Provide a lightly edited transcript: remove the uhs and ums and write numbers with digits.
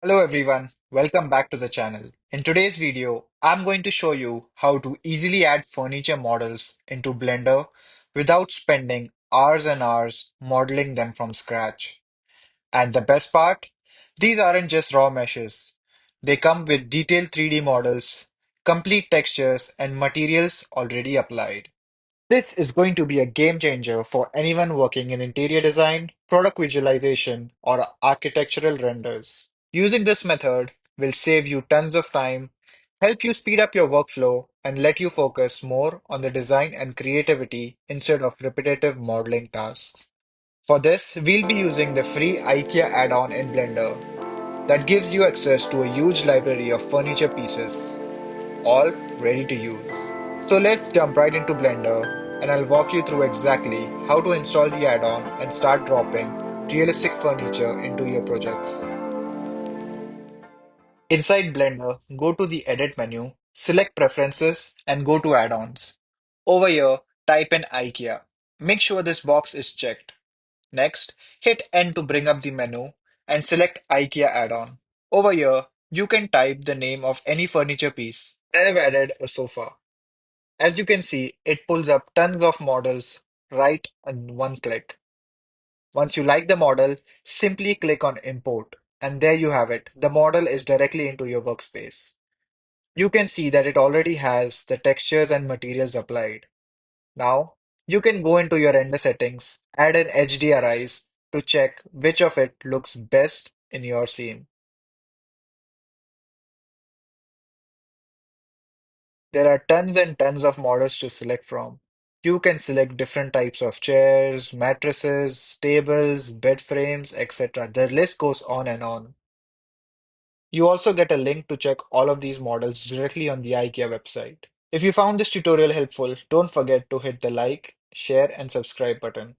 Hello everyone, welcome back to the channel. In today's video, I'm going to show you how to easily add furniture models into Blender without spending hours and hours modeling them from scratch. And the best part? These aren't just raw meshes. They come with detailed 3D models, complete textures, and materials already applied. This is going to be a game changer for anyone working in interior design, product visualization, or architectural renders. Using this method will save you tons of time, help you speed up your workflow, and let you focus more on the design and creativity instead of repetitive modeling tasks. For this, we'll be using the free IKEA add-on in Blender that gives you access to a huge library of furniture pieces all ready to use. So let's jump right into Blender and I'll walk you through exactly how to install the add-on and start dropping realistic furniture into your projects. Inside Blender, go to the Edit menu, select Preferences and go to Add-ons. Over here, type in IKEA. Make sure this box is checked. Next, hit N to bring up the menu and select IKEA add-on. Over here, you can type the name of any furniture piece. I've added a sofa. As you can see, it pulls up tons of models right in one click. Once you like the model, simply click on Import, and there you have it. The model is directly into your workspace. You can see that it already has the textures and materials applied. Now, you can go into your render settings, add an HDRIs to check which of it looks best in your scene. There are tons and tons of models to select from. You can select different types of chairs, mattresses, tables, bed frames, etc. The list goes on and on. You also get a link to check all of these models directly on the IKEA website. If you found this tutorial helpful, don't forget to hit the like, share, and subscribe button.